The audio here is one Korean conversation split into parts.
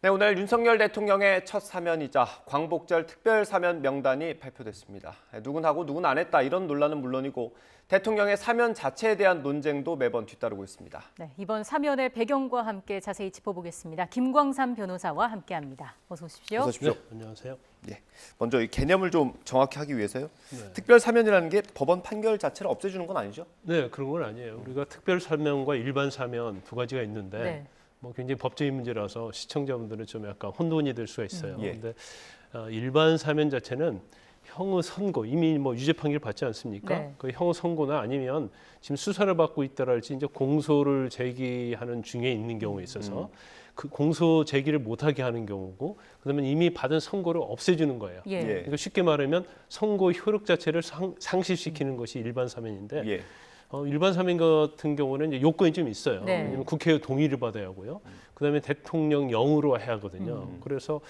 네, 오늘 윤석열 대통령의 첫 사면이자 광복절 특별 사면 명단이 발표됐습니다. 누군 하고 누군 안 했다 이런 논란은 물론이고 대통령의 사면 자체에 대한 논쟁도 매번 뒤따르고 있습니다. 네, 이번 사면의 배경과 함께 자세히 짚어보겠습니다. 김광삼 변호사와 함께합니다. 어서 오십시오. 어서 오십시오. 네, 안녕하세요. 예, 먼저 이 개념을 좀 정확히 하기 위해서요. 네. 특별 사면이라는 게 법원 판결 자체를 없애주는 건 아니죠? 네, 그런 건 아니에요. 우리가 특별 사면과 일반 사면 두 가지가 있는데 네. 뭐 굉장히 법적인 문제라서 시청자분들은 좀 약간 혼돈이 될 수가 있어요. 예. 그런데 일반 사면 자체는 형의 선고 이미 뭐 유죄 판결 받지 않습니까? 네. 그 형의 선고나 아니면 지금 수사를 받고 있다랄지 이제 공소를 제기하는 중에 있는 경우에 있어서 그 공소 제기를 못하게 하는 경우고, 그다음에 이미 받은 선고를 없애주는 거예요. 예. 그러니까 쉽게 말하면 선고 효력 자체를 상실시키는 것이 일반 사면인데. 예. 일반 사면 같은 경우는 이제 요건이 좀 있어요. 네. 왜냐면 국회의 동의를 받아야 하고요. 그다음에 대통령령으로 해야 하거든요. 그래서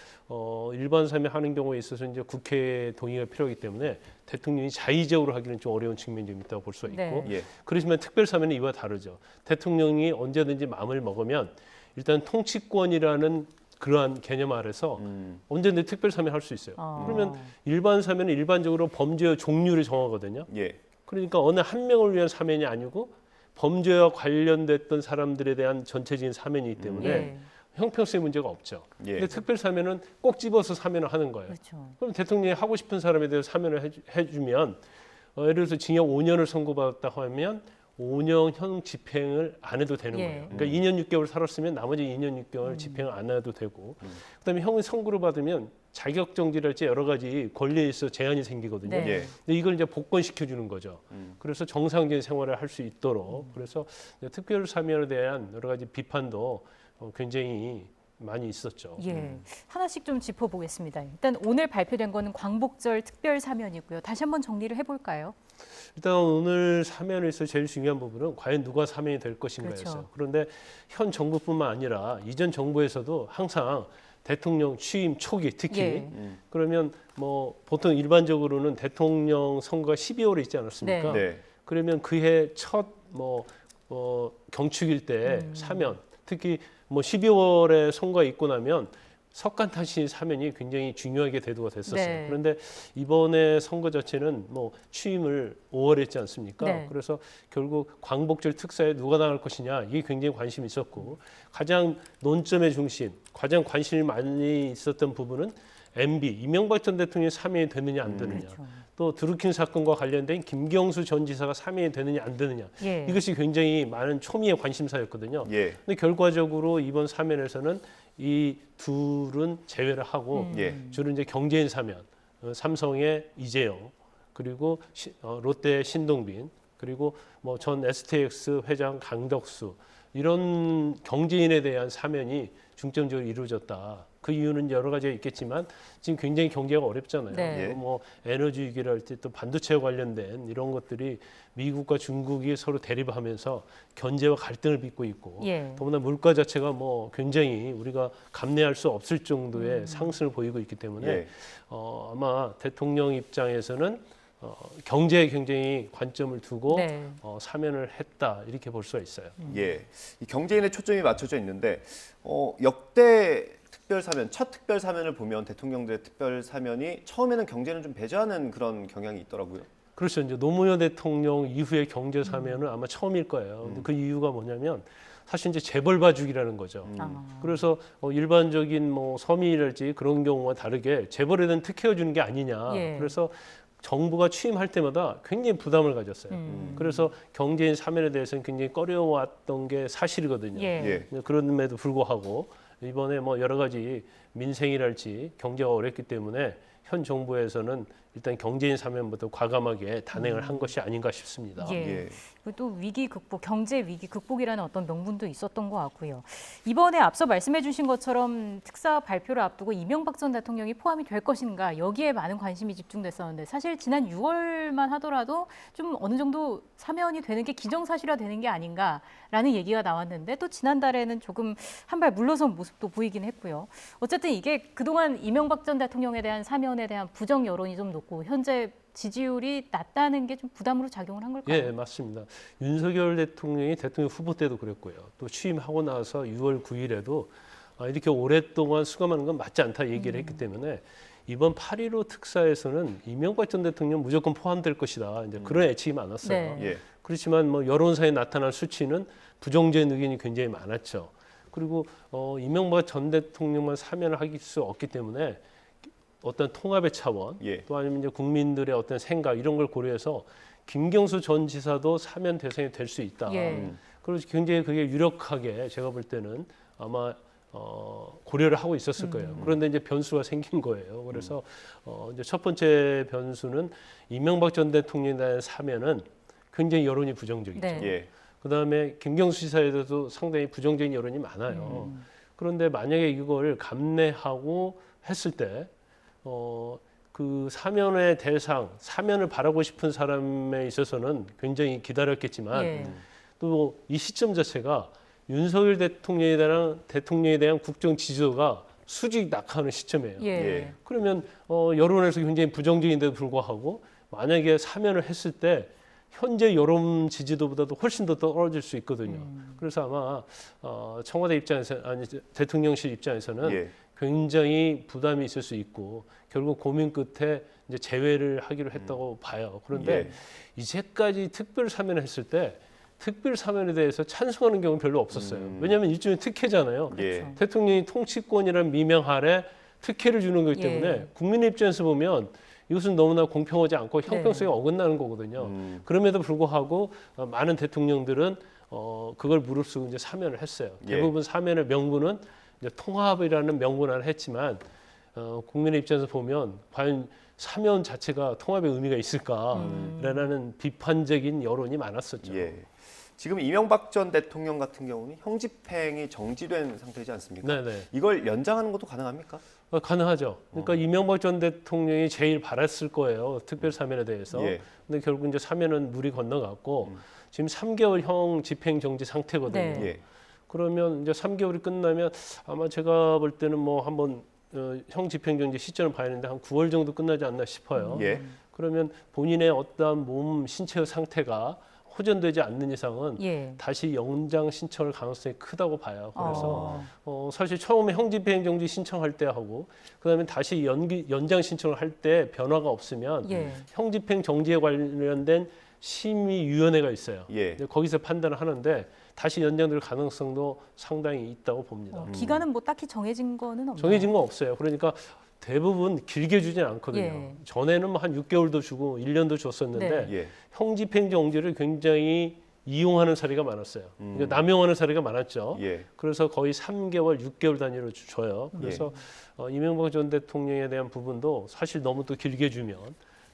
일반 사면 하는 경우에 있어서 이제 국회의 동의가 필요하기 때문에 대통령이 자의적으로 하기는 좀 어려운 측면이 좀 있다고 볼 수가 있고. 네. 예. 그렇지만 특별 사면은 이와 다르죠. 대통령이 언제든지 마음을 먹으면 일단 통치권이라는 그러한 개념 아래서 언제든지 특별 사면 할 수 있어요. 그러면 일반 사면은 일반적으로 범죄의 종류를 정하거든요. 예. 그러니까 어느 한 명을 위한 사면이 아니고 범죄와 관련됐던 사람들에 대한 전체적인 사면이기 때문에 예. 형평성의 문제가 없죠. 예. 근데 특별 사면은 꼭 집어서 사면을 하는 거예요. 그렇죠. 그럼 대통령이 하고 싶은 사람에 대해서 사면을 해주면 예를 들어서 징역 5년을 선고받았다 하면 5년형 집행을 안 해도 되는 예. 거예요. 그러니까 2년 6개월 살았으면 나머지 2년 6개월 집행을 안 해도 되고, 그다음에 형의 선고를 받으면 자격정지랄지 여러 가지 권리에 있어 제한이 생기거든요. 네. 예. 근데 이걸 이제 복권시켜 주는 거죠. 그래서 정상적인 생활을 할 수 있도록. 그래서 특별 사면에 대한 여러 가지 비판도 굉장히 많이 있었죠. 예. 하나씩 좀 짚어보겠습니다. 일단 오늘 발표된 거는 광복절 특별 사면이고요. 다시 한번 정리를 해볼까요? 일단 오늘 사면에서 제일 중요한 부분은 과연 누가 사면이 될 것인가였어요. 그렇죠. 그런데 현 정부뿐만 아니라 이전 정부에서도 항상 대통령 취임 초기 특히 예. 그러면 뭐 보통 일반적으로는 대통령 선거가 12월에 있지 않았습니까? 네. 그러면 그해 첫 경축일 때 사면, 특히 뭐 12월에 선거가 있고 나면 석간탄신 사면이 굉장히 중요하게 대두가 됐었어요. 네. 그런데 이번에 선거 자체는 뭐 취임을 5월에 했지 않습니까? 네. 그래서 결국 광복절 특사에 누가 나갈 것이냐 이게 굉장히 관심이 있었고, 가장 논점의 중심, 가장 관심이 많이 있었던 부분은 MB 이명박 전 대통령이 사면이 되느냐 안 되느냐. 그렇죠. 또 드루킹 사건과 관련된 김경수 전 지사가 사면이 되느냐 안 되느냐. 예. 이것이 굉장히 많은 초미의 관심사였거든요. 예. 근데 결과적으로 이번 사면에서는 이 둘은 제외를 하고 예. 주로 이제 경제인 사면, 삼성의 이재용, 그리고 롯데의 신동빈, 그리고 뭐 전 STX 회장 강덕수, 이런 경제인에 대한 사면이 중점적으로 이루어졌다. 그 이유는 여러 가지가 있겠지만 지금 굉장히 경제가 어렵잖아요. 네. 뭐 에너지 위기를 할 때 또 반도체와 관련된 이런 것들이 미국과 중국이 서로 대립하면서 견제와 갈등을 빚고 있고, 예. 더구나 물가 자체가 뭐 굉장히 우리가 감내할 수 없을 정도의 상승을 보이고 있기 때문에 예. 아마 대통령 입장에서는 경제에 굉장히 관점을 두고 네. 사면을 했다 이렇게 볼 수가 있어요. 예. 이 경제인의 초점이 맞춰져 있는데 역대 특별 사면, 첫 특별 사면을 보면 대통령들의 특별 사면이 처음에는 경제는 좀 배제하는 그런 경향이 있더라고요. 그렇죠. 이제 노무현 대통령 이후의 경제 사면은 아마 처음일 거예요. 근데 그 이유가 뭐냐면 사실 이제 재벌 봐주기라는 거죠. 그래서 일반적인 뭐 서민이랄지 그런 경우와 다르게 재벌에 대한 특혜를 주는 게 아니냐. 예. 그래서 정부가 취임할 때마다 굉장히 부담을 가졌어요. 그래서 경제인 사면에 대해서는 굉장히 꺼려왔던 게 사실이거든요. 예. 예. 그럼에도 불구하고 이번에 뭐 여러 가지 민생이랄지 경제가 어렵기 때문에 현 정부에서는 일단 경제인 사면부터 과감하게 단행을 한 것이 아닌가 싶습니다. 예. 예. 그리고 또 위기 극복, 경제 위기 극복이라는 어떤 명분도 있었던 것 같고요. 이번에 앞서 말씀해 주신 것처럼 특사 발표를 앞두고 이명박 전 대통령이 포함이 될 것인가, 여기에 많은 관심이 집중됐었는데 사실 지난 6월만 하더라도 좀 어느 정도 사면이 되는 게 기정사실화되는 게 아닌가라는 얘기가 나왔는데 또 지난달에는 조금 한 발 물러선 모습도 보이긴 했고요. 어쨌든 이게 그동안 이명박 전 대통령에 대한 사면에 대한 부정 여론이 좀 높고 현재 지지율이 낮다는 게 좀 부담으로 작용을 한 걸까요? 예, 맞습니다. 윤석열 대통령이 대통령 후보 때도 그랬고요. 또 취임하고 나서 6월 9일에도 이렇게 오랫동안 수감하는 건 맞지 않다 얘기를 했기 때문에 이번 8.15 특사에서는 이명박 전 대통령 무조건 포함될 것이다. 이제 그런 예측이 많았어요. 네. 예. 그렇지만 뭐 여론사에 나타난 수치는 부정적인 의견이 굉장히 많았죠. 그리고 이명박 전 대통령만 사면을 할 수 없기 때문에 어떤 통합의 차원, 예. 또 아니면 이제 국민들의 어떤 생각 이런 걸 고려해서 김경수 전 지사도 사면 대상이 될 수 있다. 예. 그래서 굉장히 그게 유력하게 제가 볼 때는 아마 고려를 하고 있었을 거예요. 그런데 이제 변수가 생긴 거예요. 그래서 이제 첫 번째 변수는 이명박 전 대통령에 대한 사면은 굉장히 여론이 부정적이죠. 네. 예. 그다음에 김경수 지사에 대해서도 상당히 부정적인 여론이 많아요. 그런데 만약에 이걸 감내하고 했을 때 그 사면의 대상, 사면을 바라고 싶은 사람에 있어서는 굉장히 기다렸겠지만 예. 또 이 시점 자체가 윤석열 대통령에 대한 국정 지지도가 수직 낙하하는 시점이에요. 예. 예. 그러면 여론에서 굉장히 부정적인데도 불구하고 만약에 사면을 했을 때 현재 여론 지지도보다도 훨씬 더 떨어질 수 있거든요. 그래서 아마 청와대 입장에서 아니 대통령실 입장에서는 예. 굉장히 부담이 있을 수 있고 결국 고민 끝에 이제 제외를 하기로 했다고 봐요. 그런데 예. 이제까지 특별 사면을 했을 때 특별 사면에 대해서 찬성하는 경우는 별로 없었어요. 왜냐하면 일종의 특혜잖아요. 예. 그렇죠. 대통령이 통치권이라는 미명 아래 특혜를 주는 거기 때문에 예. 국민의 입장에서 보면 이것은 너무나 공평하지 않고 형평성이 네. 어긋나는 거거든요. 그럼에도 불구하고 많은 대통령들은 그걸 무릅쓰고 이제 사면을 했어요. 예. 대부분 사면의 명분은 이제 통합이라는 명분 안에 했지만 국민의 입장에서 보면 과연 사면 자체가 통합의 의미가 있을까라는 비판적인 여론이 많았었죠. 예. 지금 이명박 전 대통령 같은 경우는 형집행이 정지된 상태지 않습니까? 네네. 이걸 연장하는 것도 가능합니까? 가능하죠. 그러니까 이명박 전 대통령이 제일 바랐을 거예요. 특별 사면에 대해서. 예. 근데 결국 이제 사면은 물이 건너갔고 지금 3개월형 집행 정지 상태거든요. 네. 예. 그러면 이제 3개월이 끝나면 아마 제가 볼 때는 뭐 한번 형 집행 정지 시점을 봐야 하는데 한 9월 정도 끝나지 않나 싶어요. 예. 그러면 본인의 어떠한 몸 신체의 상태가 호전되지 않는 이상은 예. 다시 영장 신청할 가능성이 크다고 봐요. 그래서 사실 처음에 형집행정지 신청할 때 하고 그다음에 다시 연장 신청을 할 때 변화가 없으면 예. 형집행정지에 관련된 심의위원회가 있어요. 예. 이제 거기서 판단을 하는데 다시 연장될 가능성도 상당히 있다고 봅니다. 기간은 뭐 딱히 정해진 거는 없나요? 정해진 건 없어요. 그러니까 대부분 길게 주진 않거든요. 예. 전에는 뭐 한 6개월도 주고 1년도 줬었는데 예. 형집행정지를 굉장히 이용하는 사례가 많았어요. 그러니까 남용하는 사례가 많았죠. 예. 그래서 거의 3개월, 6개월 단위로 줘요. 그래서 이명박 전 대통령에 대한 부분도 사실 너무 또 길게 주면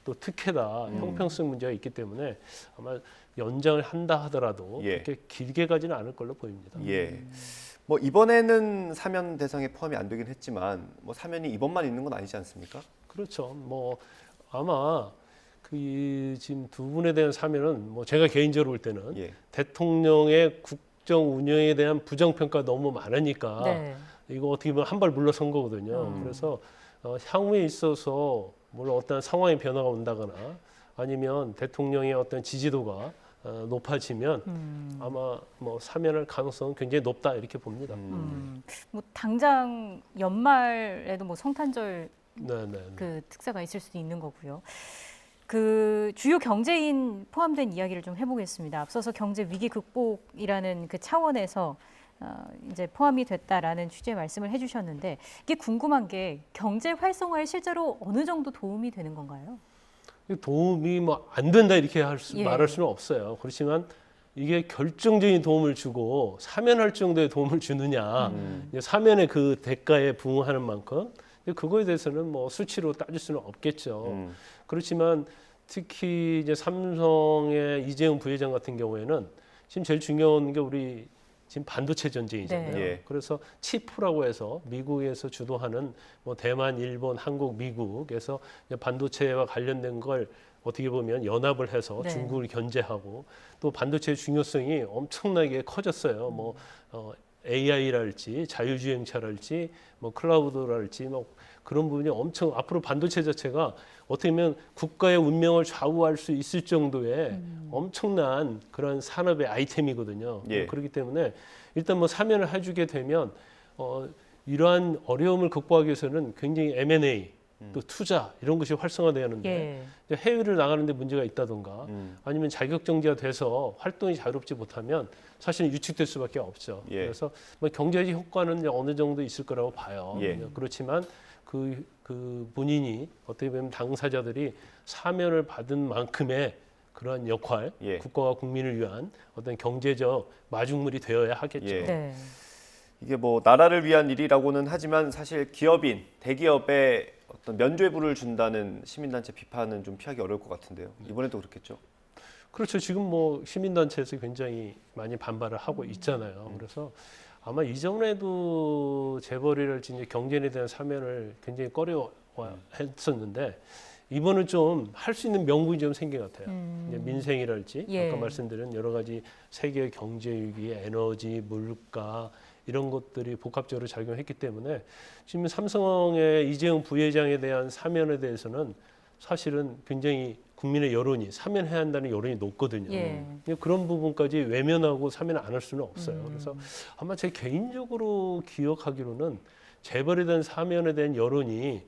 또 특혜다, 형평성 문제가 있기 때문에 아마 연장을 한다 하더라도 예. 그렇게 길게 가지는 않을 걸로 보입니다. 예. 뭐 이번에는 사면 대상에 포함이 안 되긴 했지만 뭐 사면이 이번만 있는 건 아니지 않습니까? 그렇죠. 뭐 아마 그 지금 두 분에 대한 사면은 뭐 제가 개인적으로 볼 때는 예. 대통령의 국정 운영에 대한 부정 평가 너무 많으니까 네. 이거 어떻게 보면 한 발 물러선 거거든요. 그래서 향후에 있어서 물론 어떤 상황의 변화가 온다거나 아니면 대통령의 어떤 지지도가 높아지면 아마 뭐 사면할 가능성은 굉장히 높다 이렇게 봅니다. 뭐 당장 연말에도 뭐 성탄절 네네. 그 특사가 있을 수도 있는 거고요. 그 주요 경제인 포함된 이야기를 좀 해보겠습니다. 앞서서 경제 위기 극복이라는 그 차원에서 이제 포함이 됐다라는 취지의 말씀을 해주셨는데 이게 궁금한 게 경제 활성화에 실제로 어느 정도 도움이 되는 건가요? 도움이 뭐 안 된다 이렇게 예. 말할 수는 없어요. 그렇지만 이게 결정적인 도움을 주고 사면할 정도의 도움을 주느냐, 이제 사면의 그 대가에 부응하는 만큼 그거에 대해서는 뭐 수치로 따질 수는 없겠죠. 그렇지만 특히 이제 삼성의 이재용 부회장 같은 경우에는 지금 제일 중요한 게 우리 지금 반도체 전쟁이잖아요. 네. 예. 그래서 치프라고 해서 미국에서 주도하는 뭐 대만, 일본, 한국, 미국에서 반도체와 관련된 걸 어떻게 보면 연합을 해서 네. 중국을 견제하고 또 반도체의 중요성이 엄청나게 커졌어요. 뭐 AI랄지 자율주행차랄지 뭐 클라우드랄지 뭐 그런 부분이 엄청 앞으로 반도체 자체가 어떻게 보면 국가의 운명을 좌우할 수 있을 정도의 엄청난 그런 산업의 아이템이거든요. 예. 그렇기 때문에 일단 뭐 사면을 해주게 되면 이러한 어려움을 극복하기 위해서는 굉장히 M&A 또 투자 이런 것이 활성화돼야 하는데 예. 해외를 나가는데 문제가 있다던가 아니면 자격정지가 돼서 활동이 자유롭지 못하면 사실은 유축될 수밖에 없죠. 예. 그래서 뭐 경제적 효과는 이제 어느 정도 있을 거라고 봐요. 예. 그렇지만 그 본인이 어떻게 보면 당사자들이 사면을 받은 만큼의 그러한 역할, 예. 국가와 국민을 위한 어떤 경제적 마중물이 되어야 하겠죠. 예. 네. 이게 뭐 나라를 위한 일이라고는 하지만 사실 기업인, 대기업에 어떤 면죄부를 준다는 시민단체 비판은 좀 피하기 어려울 것 같은데요. 이번에도 그렇겠죠? 그렇죠. 지금 뭐 시민단체에서 굉장히 많이 반발을 하고 있잖아요. 그래서 아마 이전에도 재벌이랄지 이제 경제인에 대한 사면을 굉장히 꺼려했었는데 이번은 좀 할 수 있는 명분이 좀 생긴 것 같아요. 이제 민생이랄지 예. 아까 말씀드린 여러 가지 세계 경제 위기, 에너지, 물가 이런 것들이 복합적으로 작용했기 때문에 지금 삼성의 이재용 부회장에 대한 사면에 대해서는 사실은 굉장히 국민의 여론이 사면해야 한다는 여론이 높거든요. 예. 그런 부분까지 외면하고 사면을 안 할 수는 없어요. 그래서 아마 제 개인적으로 기억하기로는 재벌에 대한 사면에 대한 여론이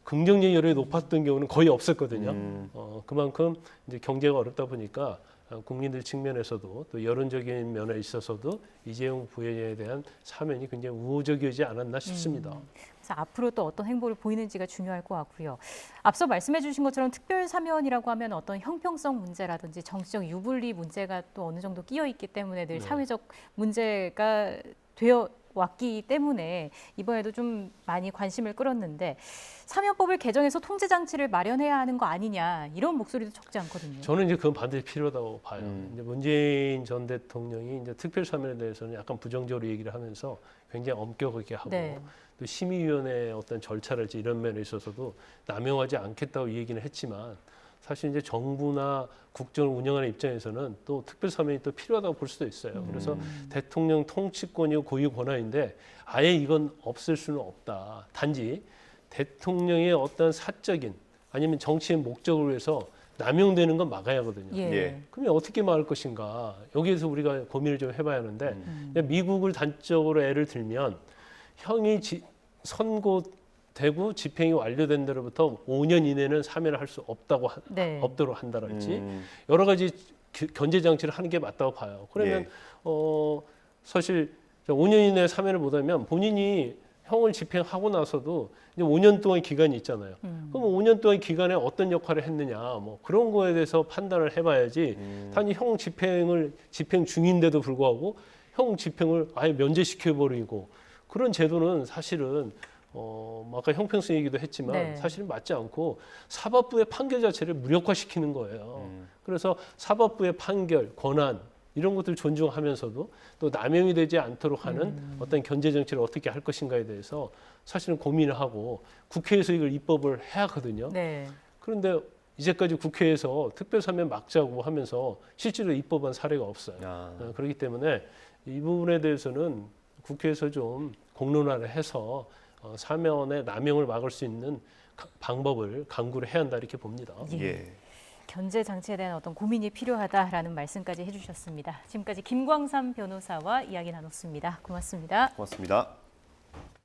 긍정적 여론이 높았던 경우는 거의 없었거든요. 그만큼 이제 경제가 어렵다 보니까 국민들 측면에서도 또 여론적인 면에 있어서도 이재용 부회장에 대한 사면이 굉장히 우호적이지 않았나 싶습니다. 그래서 앞으로 또 어떤 행보를 보이는지가 중요할 것 같고요. 앞서 말씀해 주신 것처럼 특별 사면이라고 하면 어떤 형평성 문제라든지 정치적 유불리 문제가 또 어느 정도 끼어 있기 때문에 늘 사회적 문제가 되어 왔기 때문에 이번에도 좀 많이 관심을 끌었는데 사면법을 개정해서 통제 장치를 마련해야 하는 거 아니냐 이런 목소리도 적지 않거든요. 저는 이제 그건 반드시 필요하다고 봐요. 이제 문재인 전 대통령이 이제 특별 사면에 대해서는 약간 부정적으로 얘기를 하면서 굉장히 엄격하게 하고 네. 또 심의위원회의 어떤 절차랄지 이런 면에 있어서도 남용하지 않겠다고 얘기는 했지만 사실 이제 정부나 국정을 운영하는 입장에서는 또 특별 사면이 또 필요하다고 볼 수도 있어요. 그래서 대통령 통치권이 고유 권한인데 아예 이건 없앨 수는 없다. 단지 대통령의 어떤 사적인 아니면 정치의 목적을 위해서 남용되는 건 막아야 하거든요. 예. 예. 그러면 어떻게 막을 것인가? 여기에서 우리가 고민을 좀 해봐야 하는데 미국을 단적으로 예를 들면 형이 선고되고 집행이 완료된 데로부터 5년 이내는 사면을 할 수 네. 없도록 한다랄지 여러 가지 견제 장치를 하는 게 맞다고 봐요. 그러면 사실 5년 이내에 사면을 못하면 본인이 형을 집행하고 나서도 이제 5년 동안 기간이 있잖아요. 그럼 5년 동안 기간에 어떤 역할을 했느냐, 뭐 그런 거에 대해서 판단을 해봐야지. 단지 형 집행 중인데도 불구하고 형 집행을 아예 면제시켜 버리고 그런 제도는 사실은 아까 형평성 얘기도 했지만 네. 사실은 맞지 않고 사법부의 판결 자체를 무력화시키는 거예요. 그래서 사법부의 판결, 권한 이런 것들 존중하면서도 또 남용이 되지 않도록 하는 어떤 견제 정치를 어떻게 할 것인가에 대해서 사실은 고민을 하고 국회에서 이걸 입법을 해야 하거든요. 네. 그런데 이제까지 국회에서 특별사면 막자고 하면서 실제로 입법한 사례가 없어요. 그렇기 때문에 이 부분에 대해서는 국회에서 좀 공론화를 해서 사면의 남용을 막을 수 있는 방법을 강구를 해야 한다 이렇게 봅니다. 예. 견제 장치에 대한 어떤 고민이 필요하다라는 말씀까지 해주셨습니다. 지금까지 김광삼 변호사와 이야기 나눴습니다. 고맙습니다. 고맙습니다.